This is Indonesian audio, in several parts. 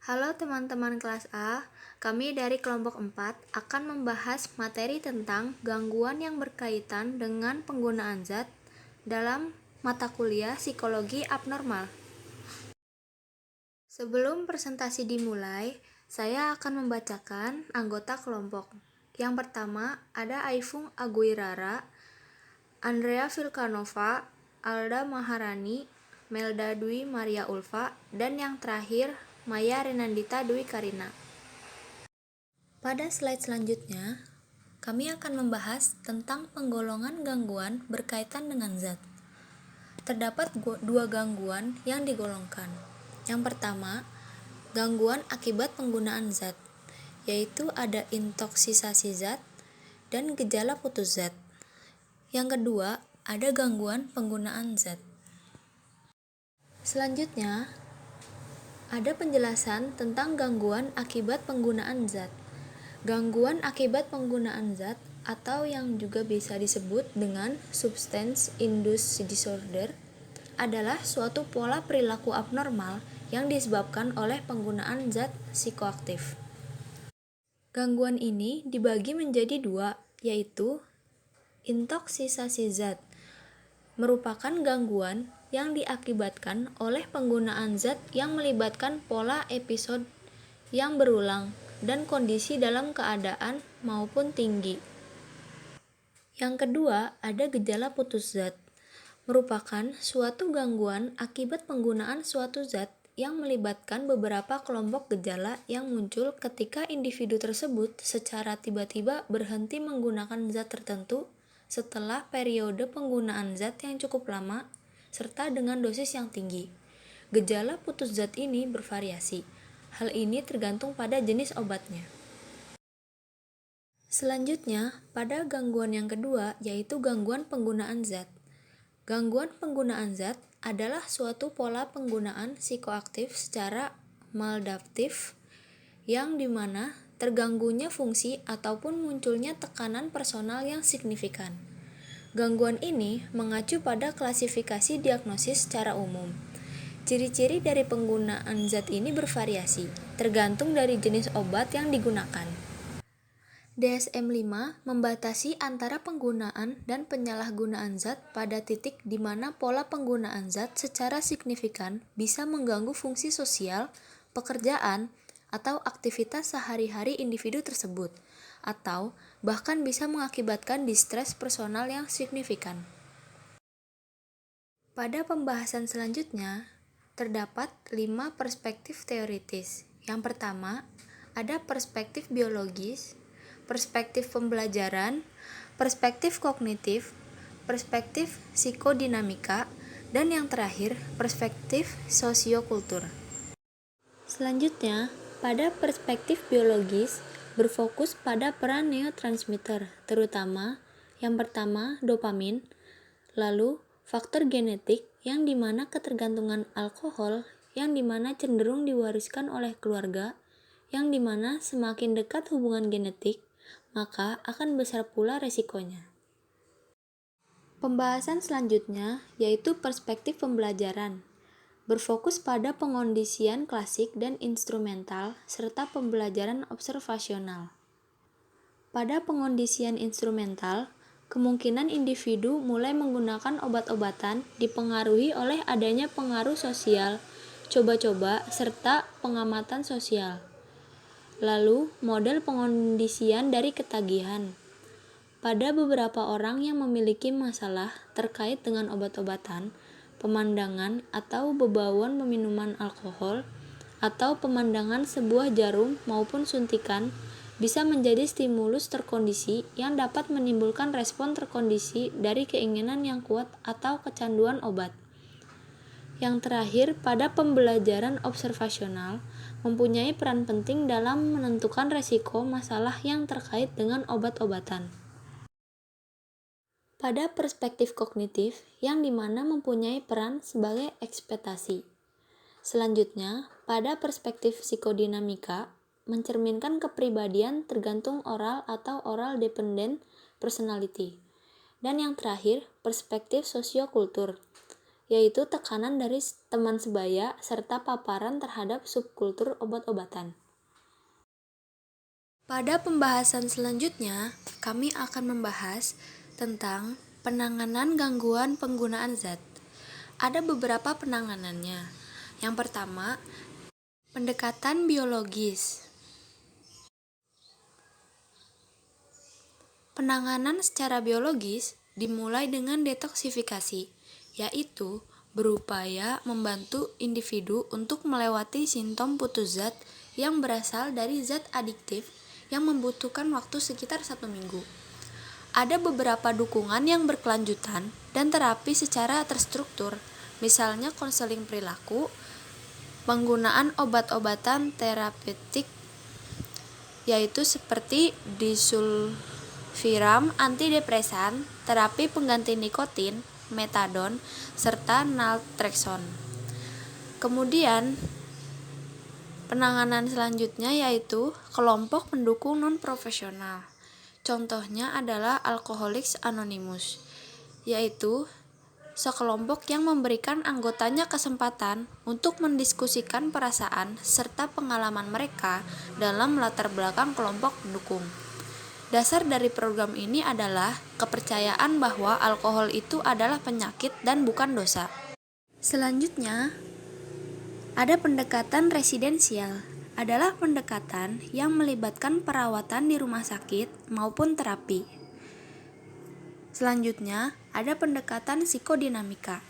Halo teman-teman kelas A, kami dari kelompok 4 akan membahas materi tentang gangguan yang berkaitan dengan penggunaan zat dalam mata kuliah psikologi abnormal. Sebelum presentasi dimulai, saya akan membacakan anggota kelompok. Yang pertama ada Aifung Aguirara, Andrea Vilcanova, Alda Maharani, Melda Dwi Maria Ulfa, dan yang terakhir Maya Renandita Dwi Karina. Pada slide selanjutnya, kami akan membahas tentang penggolongan gangguan berkaitan dengan zat. Terdapat dua gangguan yang digolongkan. Yang pertama, gangguan akibat penggunaan zat, yaitu ada intoksisasi zat dan gejala putus zat. Yang kedua, ada gangguan penggunaan zat. Selanjutnya, ada penjelasan tentang gangguan akibat penggunaan zat. Gangguan akibat penggunaan zat atau yang juga bisa disebut dengan substance induced disorder adalah suatu pola perilaku abnormal yang disebabkan oleh penggunaan zat psikoaktif. Gangguan ini dibagi menjadi dua, yaitu intoksisasi zat, merupakan gangguan yang diakibatkan oleh penggunaan zat yang melibatkan pola episode yang berulang dan kondisi dalam keadaan maupun tinggi. Yang kedua, ada gejala putus zat, merupakan suatu gangguan akibat penggunaan suatu zat yang melibatkan beberapa kelompok gejala yang muncul ketika individu tersebut secara tiba-tiba berhenti menggunakan zat tertentu setelah periode penggunaan zat yang cukup lama serta dengan dosis yang tinggi. Gejala putus zat ini bervariasi. Hal ini tergantung pada jenis obatnya. Selanjutnya, pada gangguan yang kedua yaitu gangguan penggunaan zat. Gangguan penggunaan zat adalah suatu pola penggunaan psikoaktif secara maladaptif yang dimana terganggunya fungsi ataupun munculnya tekanan personal yang signifikan. Gangguan ini mengacu pada klasifikasi diagnosis secara umum. Ciri-ciri dari penggunaan zat ini bervariasi, tergantung dari jenis obat yang digunakan. DSM-5 membatasi antara penggunaan dan penyalahgunaan zat pada titik di mana pola penggunaan zat secara signifikan bisa mengganggu fungsi sosial, pekerjaan, atau aktivitas sehari-hari individu tersebut, atau bahkan bisa mengakibatkan distres personal yang signifikan. Pada pembahasan selanjutnya, terdapat 5 perspektif teoritis. Yang pertama, ada perspektif biologis, perspektif pembelajaran, perspektif kognitif, perspektif psikodinamika, dan yang terakhir, perspektif sosiokultur. Selanjutnya, pada perspektif biologis, berfokus pada peran neurotransmitter, terutama yang pertama dopamin, lalu faktor genetik yang dimana ketergantungan alkohol yang dimana cenderung diwariskan oleh keluarga, yang dimana semakin dekat hubungan genetik, maka akan besar pula resikonya. Pembahasan selanjutnya yaitu perspektif pembelajaran, berfokus pada pengondisian klasik dan instrumental serta pembelajaran observasional. Pada pengondisian instrumental, kemungkinan individu mulai menggunakan obat-obatan dipengaruhi oleh adanya pengaruh sosial, coba-coba, serta pengamatan sosial. Lalu, model pengondisian dari ketagihan. Pada beberapa orang yang memiliki masalah terkait dengan obat-obatan, pemandangan atau bebauan peminuman alkohol, atau pemandangan sebuah jarum maupun suntikan bisa menjadi stimulus terkondisi yang dapat menimbulkan respon terkondisi dari keinginan yang kuat atau kecanduan obat. Yang terakhir, pada pembelajaran observasional mempunyai peran penting dalam menentukan resiko masalah yang terkait dengan obat-obatan. Pada perspektif kognitif yang dimana mempunyai peran sebagai ekspektasi. Selanjutnya, pada perspektif psikodinamika, mencerminkan kepribadian tergantung oral atau oral dependent personality. Dan yang terakhir, perspektif sosiokultur, yaitu tekanan dari teman sebaya serta paparan terhadap subkultur obat-obatan. Pada pembahasan selanjutnya, kami akan membahas tentang penanganan gangguan penggunaan zat. Ada beberapa penanganannya. Yang pertama, pendekatan biologis. Penanganan secara biologis dimulai dengan detoksifikasi, yaitu berupaya membantu individu untuk melewati simptom putus zat yang berasal dari zat adiktif yang membutuhkan waktu sekitar 1 minggu. Ada beberapa dukungan yang berkelanjutan dan terapi secara terstruktur, misalnya konseling perilaku, penggunaan obat-obatan terapeutik, yaitu seperti disulfiram, antidepresan, terapi pengganti nikotin, metadon, serta naltrexone. Kemudian, penanganan selanjutnya yaitu kelompok pendukung non-profesional. Contohnya adalah Alcoholics Anonymous, yaitu sekelompok yang memberikan anggotanya kesempatan untuk mendiskusikan perasaan serta pengalaman mereka dalam latar belakang kelompok pendukung. Dasar dari program ini adalah kepercayaan bahwa alkohol itu adalah penyakit dan bukan dosa. Selanjutnya, ada pendekatan residensial, adalah pendekatan yang melibatkan perawatan di rumah sakit maupun terapi. Selanjutnya, ada pendekatan psikodinamika.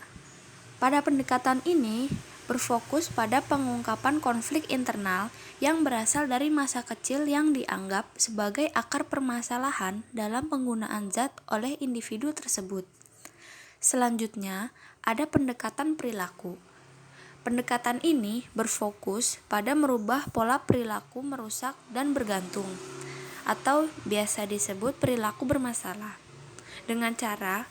Pada pendekatan ini, berfokus pada pengungkapan konflik internal yang berasal dari masa kecil yang dianggap sebagai akar permasalahan dalam penggunaan zat oleh individu tersebut. Selanjutnya, ada pendekatan perilaku. Pendekatan ini berfokus pada merubah pola perilaku merusak dan bergantung, atau biasa disebut perilaku bermasalah, dengan cara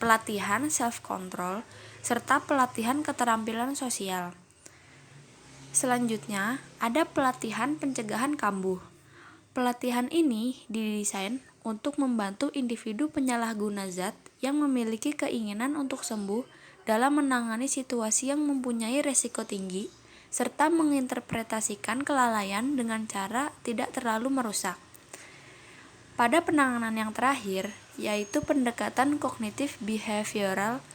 pelatihan self-control serta pelatihan keterampilan sosial. Selanjutnya, ada pelatihan pencegahan kambuh. Pelatihan ini didesain untuk membantu individu penyalahguna zat yang memiliki keinginan untuk sembuh dalam menangani situasi yang mempunyai resiko tinggi, serta menginterpretasikan kelalaian dengan cara tidak terlalu merusak. Pada penanganan yang terakhir, yaitu pendekatan kognitif behavioral.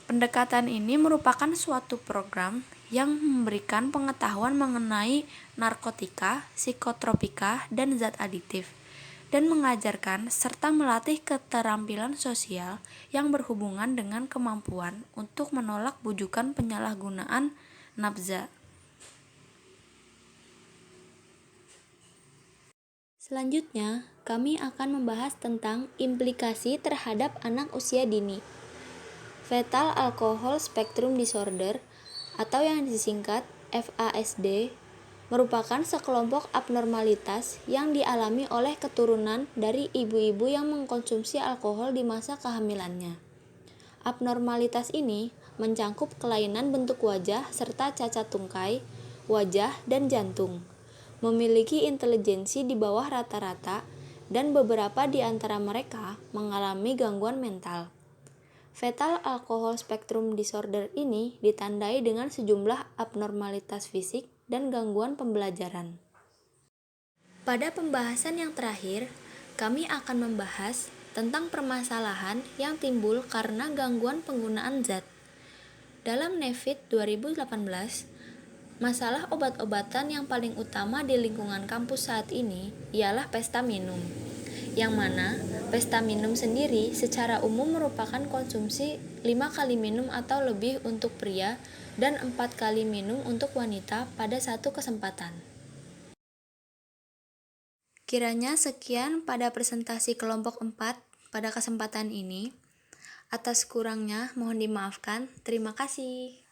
Pendekatan ini merupakan suatu program yang memberikan pengetahuan mengenai narkotika, psikotropika, dan zat adiktif, dan mengajarkan serta melatih keterampilan sosial yang berhubungan dengan kemampuan untuk menolak bujukan penyalahgunaan nafza. Selanjutnya, kami akan membahas tentang implikasi terhadap anak usia dini. Fetal Alcohol Spectrum Disorder, atau yang disingkat FASD, merupakan sekelompok abnormalitas yang dialami oleh keturunan dari ibu-ibu yang mengkonsumsi alkohol di masa kehamilannya. Abnormalitas ini mencangkup kelainan bentuk wajah serta cacat tungkai, wajah, dan jantung. Memiliki intelijensi di bawah rata-rata, dan beberapa di antara mereka mengalami gangguan mental. Fetal Alcohol Spectrum Disorder ini ditandai dengan sejumlah abnormalitas fisik dan gangguan pembelajaran. Pada pembahasan yang terakhir, kami akan membahas tentang permasalahan yang timbul karena gangguan penggunaan zat. Dalam NEVIT 2018, masalah obat-obatan yang paling utama di lingkungan kampus saat ini ialah pesta minum, yang mana pesta minum sendiri secara umum merupakan konsumsi 5 kali minum atau lebih untuk pria dan 4 kali minum untuk wanita pada satu kesempatan. Kiranya sekian pada presentasi kelompok 4 pada kesempatan ini. Atas kurangnya mohon dimaafkan. Terima kasih.